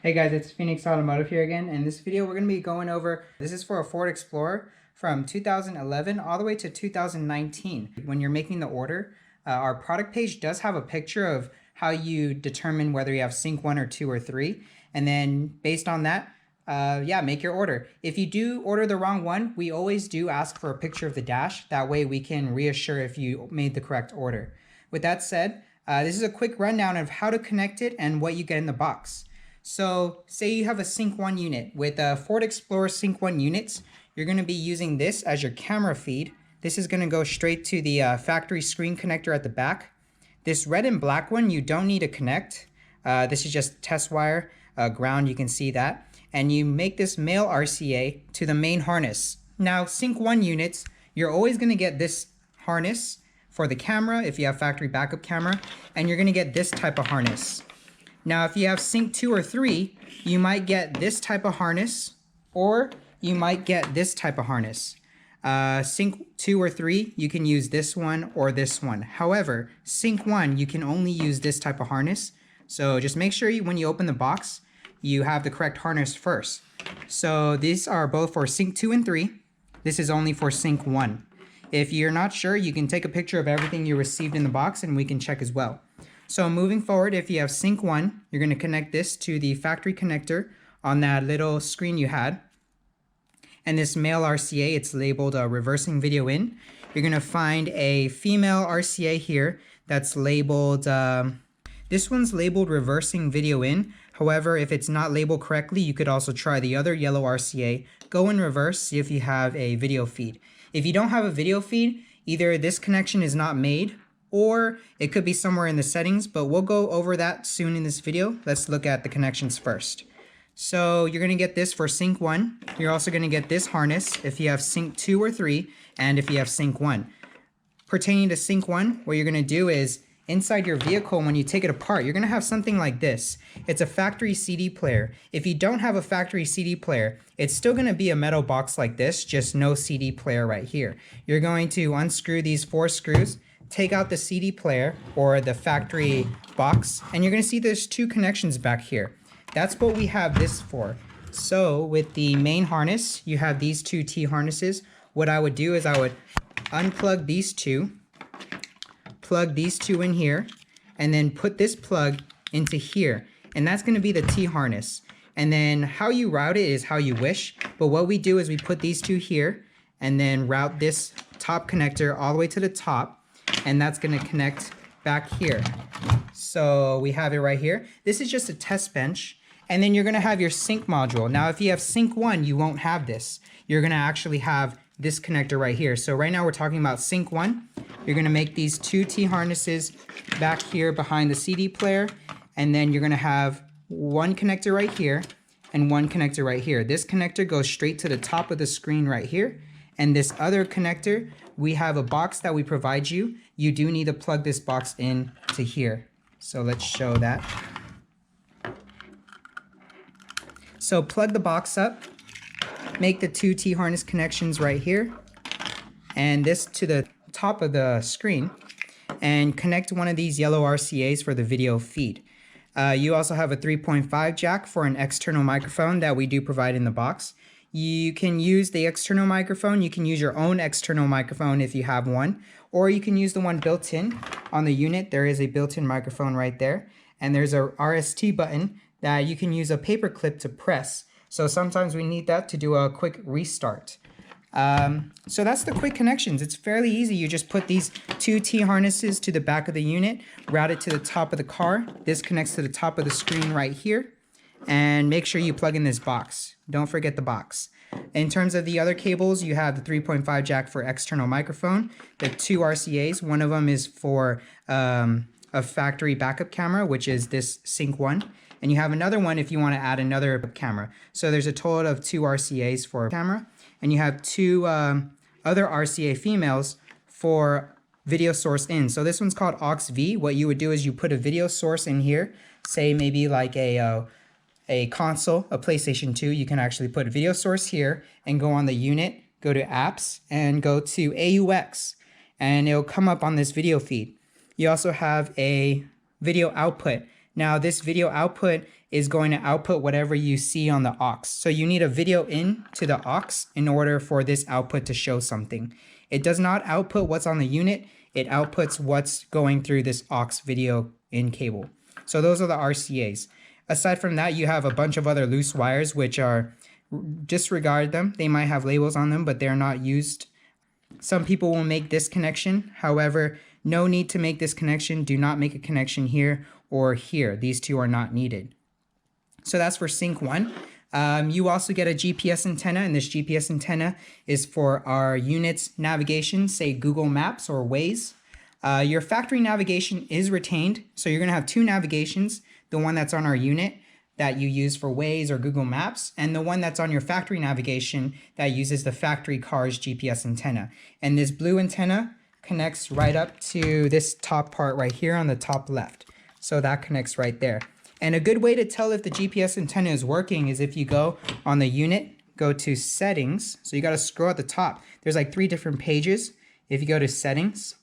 Hey guys, it's Phoenix Automotive here again. In this video, we're going to be going over, this is for a Ford Explorer from 2011 all the way to 2019. When you're making the order, our product page does have a picture of how you determine whether you have sync 1 or 2 or 3. And then based on that, make your order. If you do order the wrong one, we always do ask for a picture of the dash. That way we can reassure if you made the correct order. With that said, this is a quick rundown of how to connect it and what you get in the box. So say you have a sync 1 unit. With Ford Explorer sync 1 units, you're going to be using this as your camera feed. This is going to go straight to the factory screen connector at the back. This red and black one you don't need to connect. This is just test wire, ground, you can see that. And you make this male RCA to the main harness. Now sync 1 units, you're always going to get this harness for the camera if you have factory backup camera, and you're going to get this type of harness. Now, if you have sync 2 or 3, you might get this type of harness, or you might get this type of harness. Sync 2 or 3, you can use this one or this one. However, sync 1, you can only use this type of harness. So just make sure when you open the box, you have the correct harness first. So these are both for sync 2 and 3. This is only for sync 1. If you're not sure, you can take a picture of everything you received in the box and we can check as well. So moving forward, if you have sync 1, you're going to connect this to the factory connector on that little screen you had. And this male RCA, it's labeled reversing video in. You're going to find a female RCA here that's labeled, this one's labeled reversing video in. However, if it's not labeled correctly, you could also try the other yellow RCA. Go in reverse, see if you have a video feed. If you don't have a video feed, either this connection is not made, or it could be somewhere in the settings, but we'll go over that soon in this video. Let's look at the connections first. So you're going to get this for sync 1. You're also going to get this harness if you have sync 2 or 3, and if you have sync 1. Pertaining to sync 1, what you're going to do is inside your vehicle, when you take it apart, you're going to have something like this. It's a factory CD player. If you don't have a factory CD player, it's still going to be a metal box like this, just no CD player right here. You're going to unscrew these 4 screws, take out the CD player or the factory box, and you're going to see there's 2 connections back here. That's what we have this for. So with the main harness, you have these 2 T harnesses. What I would do is I would unplug these 2, plug these 2 in here, and then put this plug into here. And that's going to be the T harness. And then how you route it is how you wish. But what we do is we put these 2 here and then route this top connector all the way to the top. And that's going to connect back here. So we have it right here. This is just a test bench. And then you're going to have your sync module. Now, if you have sync 1, you won't have this. You're going to actually have this connector right here. So right now we're talking about sync 1. You're going to make these 2 T harnesses back here behind the CD player. And then you're going to have one connector right here and one connector right here. This connector goes straight to the top of the screen right here. And this other connector, we have a box that we provide you. You do need to plug this box in to here. So let's show that. So plug the box up, make the 2 T harness connections right here, and this to the top of the screen, and connect one of these yellow RCAs for the video feed. You also have a 3.5 jack for an external microphone that we do provide in the box. You can use the external microphone. You can use your own external microphone if you have one, or you can use the one built in on the unit. There is a built-in microphone right there, and there's a RST button that you can use a paper clip to press. So sometimes we need that to do a quick restart. So that's the quick connections. It's fairly easy. You just put these 2 T harnesses to the back of the unit, route it to the top of the car. This connects to the top of the screen right here. And make sure you plug in this box. Don't forget the box. In terms of the other cables, you have the 3.5 jack for external microphone, the 2 RCAs. One of them is for a factory backup camera, which is this sync 1. And you have another one if you want to add another camera. So there's a total of 2 RCAs for camera. And you have 2 other RCA females for video source in. So this one's called aux V. What you would do is you put a video source in here, say maybe like a console, a PlayStation 2. You can actually put a video source here and go on the unit, go to apps, and go to AUX. And it'll come up on this video feed. You also have a video output. Now this video output is going to output whatever you see on the aux. So you need a video in to the aux in order for this output to show something. It does not output what's on the unit, it outputs what's going through this aux video in cable. So those are the RCAs. Aside from that, you have a bunch of other loose wires, which are, disregard them. They might have labels on them, but they're not used. Some people will make this connection. However, no need to make this connection. Do not make a connection here or here. These two are not needed. So that's for sync 1. You also get a GPS antenna, and this GPS antenna is for our unit's navigation, say Google Maps or Waze. Your factory navigation is retained, so you're going to have two navigations, the one that's on our unit that you use for Waze or Google Maps, and the one that's on your factory navigation that uses the factory car's GPS antenna. And this blue antenna connects right up to this top part right here on the top left. So that connects right there. And a good way to tell if the GPS antenna is working is if you go on the unit, go to settings. So you got to scroll at the top. There's like 3 different pages. If you go to settings,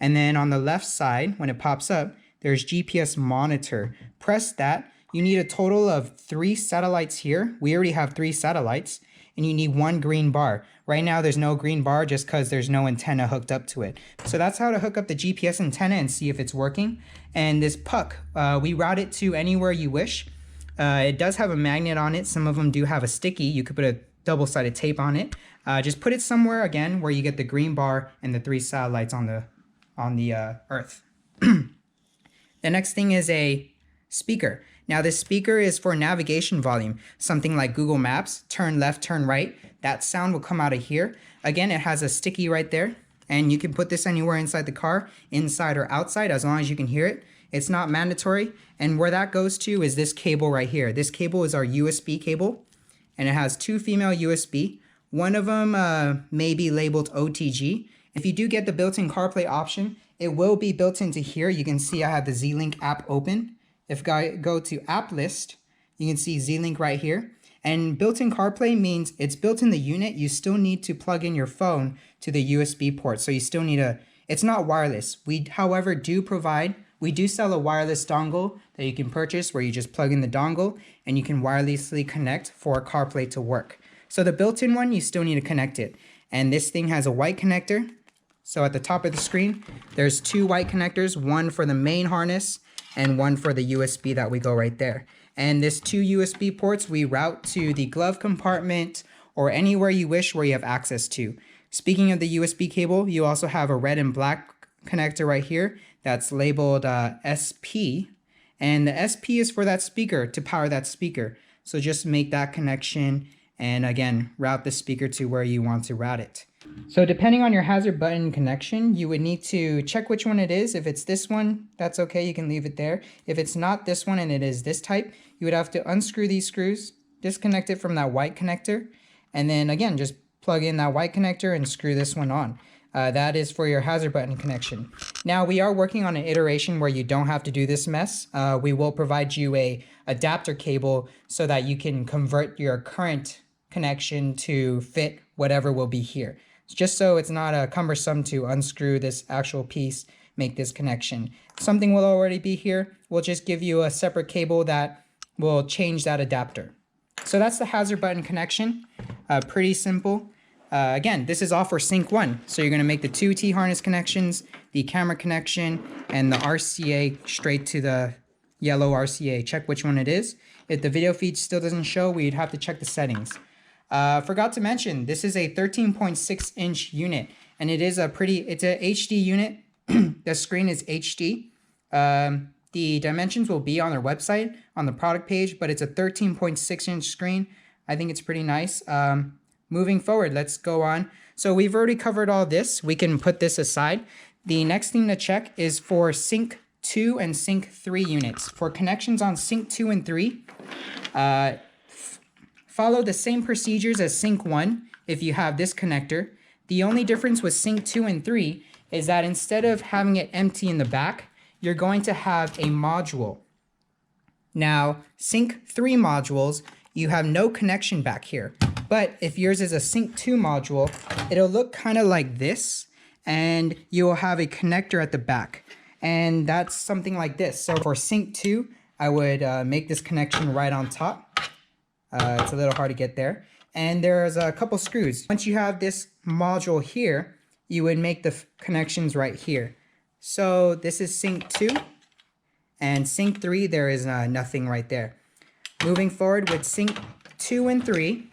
and then on the left side, when it pops up, there's GPS monitor. Press that. You need a total of 3 satellites here. We already have 3 satellites, and you need 1 green bar. Right now, there's no green bar just because there's no antenna hooked up to it. So that's how to hook up the GPS antenna and see if it's working. And this puck, we route it to anywhere you wish. It does have a magnet on it. Some of them do have a sticky. You could put a double-sided tape on it. Just put it somewhere, again, where you get the green bar and the 3 satellites on the Earth. The next thing is a speaker. Now this speaker is for navigation volume, something like Google Maps, turn left, turn right. That sound will come out of here. Again, it has a sticky right there, and you can put this anywhere inside the car, inside or outside, as long as you can hear it. It's not mandatory, and where that goes to is this cable right here. This cable is our USB cable, and it has 2 female USB. One of them may be labeled OTG. If you do get the built-in CarPlay option, it will be built into here. You can see I have the Z-Link app open. If I go to app list, you can see Z-Link right here. And built-in CarPlay means it's built in the unit. You still need to plug in your phone to the USB port. So you still need it's not wireless. We, however, we do sell a wireless dongle that you can purchase where you just plug in the dongle and you can wirelessly connect for CarPlay to work. So the built-in one, you still need to connect it. And this thing has a white connector. So at the top of the screen, there's 2 white connectors, one for the main harness and one for the USB that we go right there. And this 2 USB ports we route to the glove compartment or anywhere you wish where you have access to. Speaking of the USB cable, you also have a red and black connector right here that's labeled SP. And the SP is for that speaker, to power that speaker. So just make that connection and again, route the speaker to where you want to route it. So depending on your hazard button connection, you would need to check which one it is. If it's this one, that's okay, you can leave it there. If it's not this one and it is this type, you would have to unscrew these screws, disconnect it from that white connector, and then again, just plug in that white connector and screw this one on. That is for your hazard button connection. Now we are working on an iteration where you don't have to do this mess. We will provide you a adapter cable so that you can convert your current connection to fit whatever will be here. Just so it's not cumbersome to unscrew this actual piece, make this connection. Something will already be here. We'll just give you a separate cable that will change that adapter. So that's the hazard button connection. Pretty simple. Again, this is all for sync 1. So you're going to make the 2 T-harness connections, the camera connection, and the RCA straight to the yellow RCA. Check which one it is. If the video feed still doesn't show, we'd have to check the settings. Forgot to mention, this is a 13.6 inch unit, and it's a HD unit. The screen is HD. The dimensions will be on their website, on the product page, but it's a 13.6 inch screen. I think it's pretty nice. Moving forward, let's go on. So we've already covered all this. We can put this aside. The next thing to check is for sync 2 and sync 3 units. For connections on sync 2 and 3, follow the same procedures as sync 1 if you have this connector. The only difference with sync 2 and 3 is that instead of having it empty in the back, you're going to have a module. Now, sync 3 modules, you have no connection back here. But if yours is a sync 2 module, it'll look kind of like this, and you will have a connector at the back. And that's something like this. So for sync 2, I would make this connection right on top. It's a little hard to get there. And there's a couple screws. Once you have this module here, you would make the connections right here. So this is sync 2, and sync 3, there is nothing right there. Moving forward with sync 2 and 3,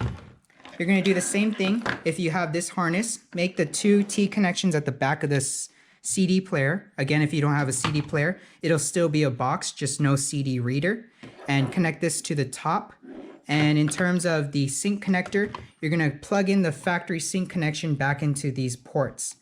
you're going to do the same thing. If you have this harness, make the 2 T connections at the back of this CD player. Again, if you don't have a CD player, it'll still be a box, just no CD reader. And connect this to the top. And in terms of the sync connector, you're going to plug in the factory sync connection back into these ports.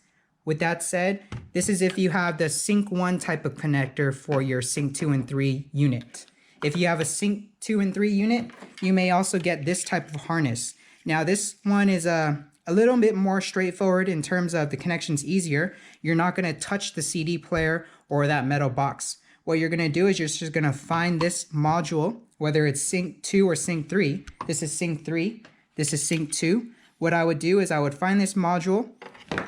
With that said, this is if you have the sync 1 type of connector for your sync 2 and 3 unit. If you have a sync 2 and 3 unit, you may also get this type of harness. Now this one is a little bit more straightforward in terms of the connection's easier. You're not going to touch the CD player or that metal box. What you're going to do is you're just going to find this module, whether it's sync 2 or sync 3. This is sync 3. This is sync 2. What I would do is I would find this module,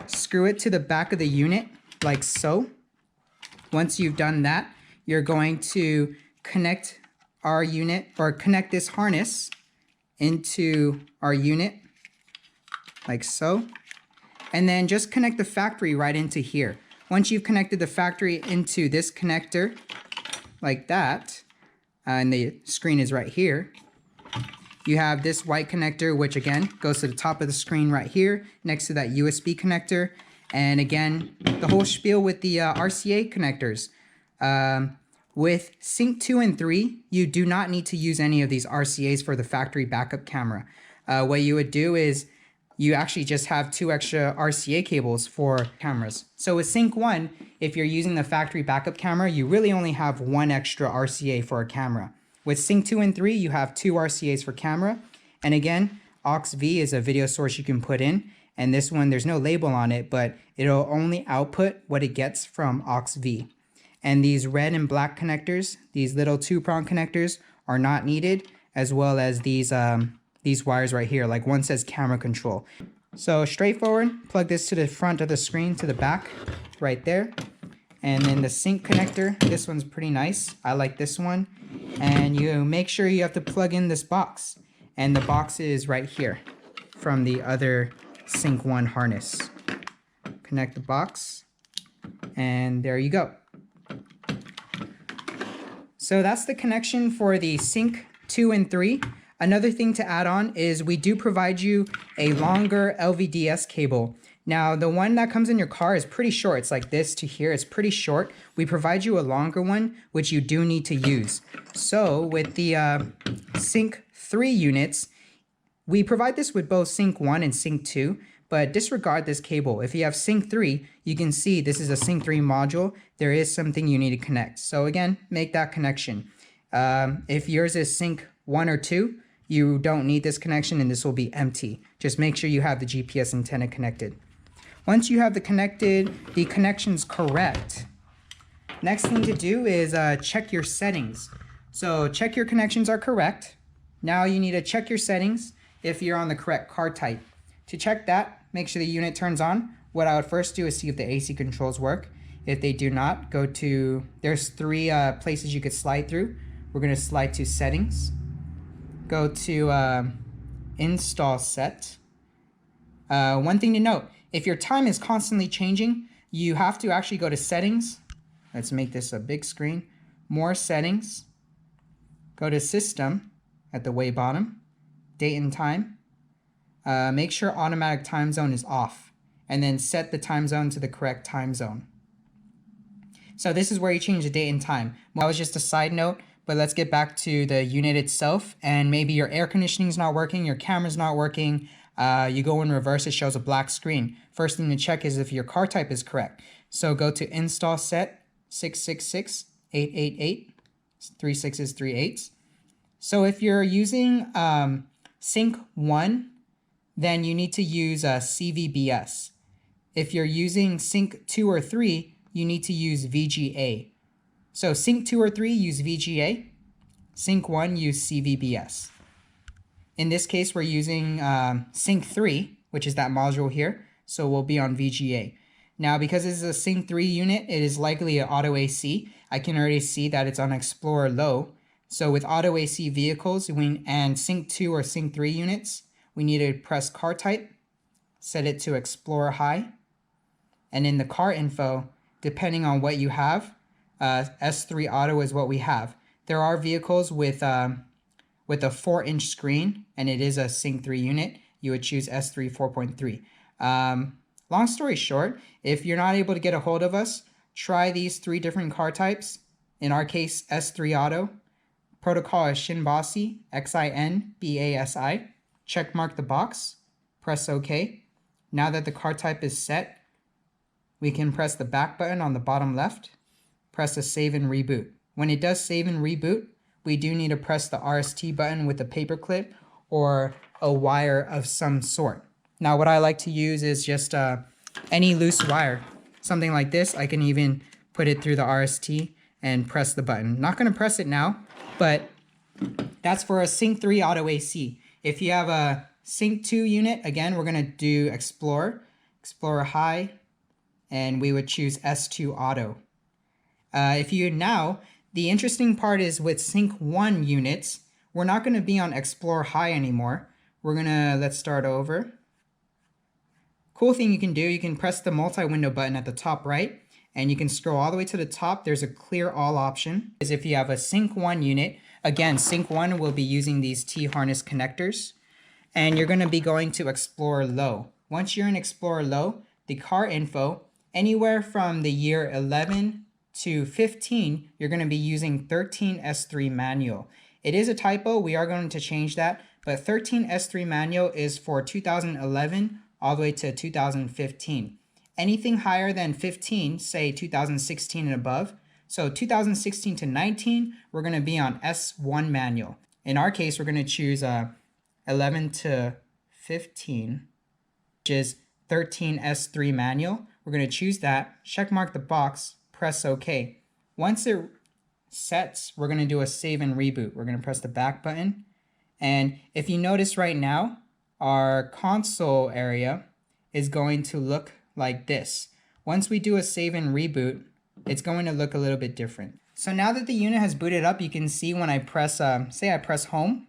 screw it to the back of the unit like so. Once you've done that, you're going to connect our unit, or connect this harness into our unit like so, and then just connect the factory right into here. Once you've connected the factory into this connector like that, and the screen is right here, you have this white connector, which again goes to the top of the screen right here next to that USB connector. And again, the whole spiel with the RCA connectors. With sync 2 and 3, you do not need to use any of these RCAs for the factory backup camera. What you would do is you actually just have 2 extra RCA cables for cameras. So with sync 1, if you're using the factory backup camera, you really only have 1 extra RCA for a camera. With sync 2 and 3, you have 2 RCAs for camera. And again, aux-V is a video source you can put in. And this one, there's no label on it, but it'll only output what it gets from aux-V. And these red and black connectors, these little 2-prong connectors, are not needed, as well as these wires right here. Like one says camera control. So straightforward, plug this to the front of the screen, to the back, right there. And then the sync connector, this one's pretty nice. I like this one. And you make sure you have to plug in this box. And the box is right here from the other sync 1 harness. Connect the box, and there you go. So that's the connection for the sync 2 and 3. Another thing to add on is we do provide you a longer LVDS cable. Now, the one that comes in your car is pretty short. It's like this to here. It's pretty short. We provide you a longer one, which you do need to use. So with the sync 3 units, we provide this with both sync 1 and sync 2, but disregard this cable. If you have sync 3, you can see this is a sync 3 module. There is something you need to connect. So again, make that connection. If yours is sync 1 or 2, you don't need this connection and this will be empty. Just make sure you have the GPS antenna connected. Once you have the connections correct, next thing to do is check your settings. So check your connections are correct. Now you need to check your settings if you're on the correct car type. To check that, make sure the unit turns on. What I would first do is see if the AC controls work. If they do not, go to, there's 3 places you could slide through. We're going to slide to settings. Go to install set. One thing to note, if your time is constantly changing, you have to actually go to settings. Let's make this a big screen. More settings. Go to system at the way bottom. Date and time. Make sure automatic time zone is off. And then set the time zone to the correct time zone. So this is where you change the date and time. Well, that was just a side note. But let's get back to the unit itself, and maybe your air conditioning is not working, your camera's not working, you go in reverse, it shows a black screen. First thing to check is if your car type is correct. So go to install set 666 888, 3 6s, 3 8s. So if you're using sync 1, then you need to use CVBS. If you're using sync 2 or 3, you need to use VGA. So sync 2 or 3, use VGA. Sync 1, use CVBS. In this case, we're using sync 3, which is that module here. So we'll be on VGA. Now, because this is a Sync 3 unit, it is likely an auto AC. I can already see that it's on Explorer low. So with auto AC vehicles and Sync 2 or Sync 3 units, we need to press car type, set it to Explorer high, and in the car info, depending on what you have, S3 auto is what we have. There are vehicles with a 4-inch screen, and it is a Sync 3 unit. You would choose S3 4.3. Long story short, if you're not able to get a hold of us, try these 3 different car types. In our case, S3 auto. Protocol is Shinbasi, XINBASI. Check mark the box, press OK. Now that the car type is set, we can press the back button on the bottom left, press a save and reboot. When it does save and reboot, we do need to press the RST button with a paperclip or a wire of some sort. Now what I like to use is just any loose wire. Something like this, I can even put it through the RST and press the button. Not going to press it now, but that's for a Sync 3 auto AC. If you have a Sync 2 unit, again, we're going to do Explorer high, and we would choose S2 auto. The interesting part is with Sync 1 units, we're not going to be on Explorer high anymore. Let's start over. Cool thing you can do, you can press the multi-window button at the top right, and you can scroll all the way to the top. There's a clear all option. Is if you have a Sync 1 unit, again, Sync 1 will be using these T-harness connectors, and you're going to be going to Explorer low. Once you're in Explorer low, the car info, anywhere from the year 11 to 15, you're going to be using 13S3 manual. It is a typo, we are going to change that, but 13S3 manual is for 2011 all the way to 2015. Anything higher than 15, say 2016 and above, so 2016 to 19, we're going to be on S1 manual. In our case, we're going to choose 11 to 15, which is 13S3 manual. We're going to choose that, check mark the box, press OK. Once it sets, we're going to do a save and reboot. We're going to press the back button. And if you notice right now, our console area is going to look like this. Once we do a save and reboot, it's going to look a little bit different. So now that the unit has booted up, you can see when I press, say I press home,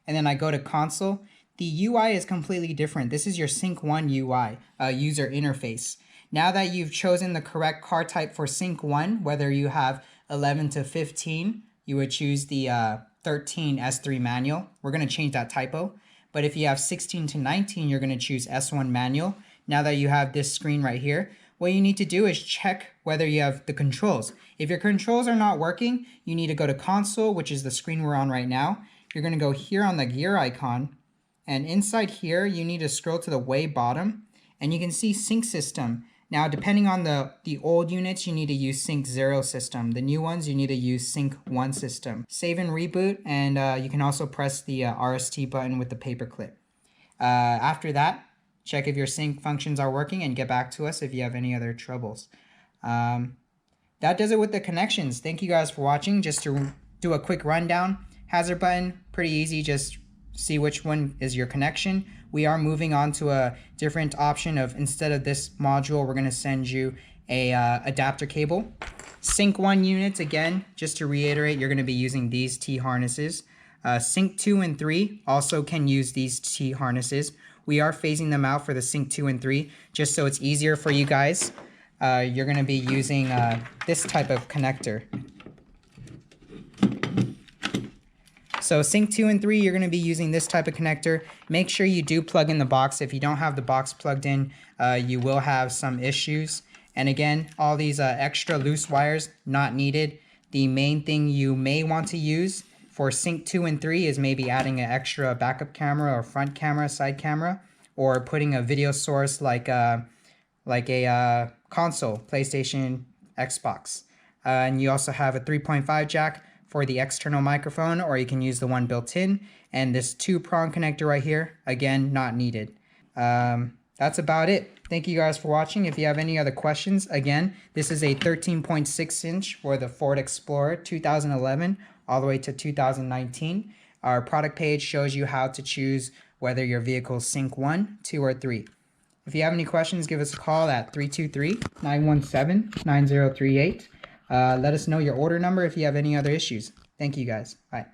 and then I go to console, the UI is completely different. This is your Sync 1 UI, user interface. Now that you've chosen the correct car type for Sync 1, whether you have 11 to 15, you would choose the 13 S3 manual. We're going to change that typo. But if you have 16 to 19, you're going to choose S1 manual. Now that you have this screen right here, what you need to do is check whether you have the controls. If your controls are not working, you need to go to console, which is the screen we're on right now. You're going to go here on the gear icon. And inside here, you need to scroll to the way bottom. And you can see sync system. Now, depending on the old units, you need to use Sync 0 system. The new ones, you need to use Sync 1 system. Save and reboot, and you can also press the RST button with the paperclip. After that, check if your sync functions are working and get back to us if you have any other troubles. That does it with the connections. Thank you guys for watching. Just to do a quick rundown, hazard button, pretty easy. Just see which one is your connection. We are moving on to a different option of, instead of this module, we're going to send you a adapter cable. Sync 1 units, again, just to reiterate, you're going to be using these T harnesses. Sync 2 and 3 also can use these T harnesses. We are phasing them out for the Sync 2 and 3, just so it's easier for you guys. You're going to be using this type of connector. So Sync 2 and 3, you're going to be using this type of connector. Make sure you do plug in the box. If you don't have the box plugged in, you will have some issues. And again, all these extra loose wires, not needed. The main thing you may want to use for Sync 2 and 3 is maybe adding an extra backup camera or front camera, side camera, or putting a video source like a console, PlayStation, Xbox. And you also have a 3.5 jack for the external microphone, or you can use the one built in, and this 2-prong connector right here, again, not needed. That's about it. Thank you guys for watching. If you have any other questions, again, this is a 13.6 inch for the Ford Explorer 2011 all the way to 2019. Our product page shows you how to choose whether your vehicle is Sync 1, 2, or 3. If you have any questions, give us a call at 323-917-9038. Let us know your order number if you have any other issues. Thank you guys. Bye.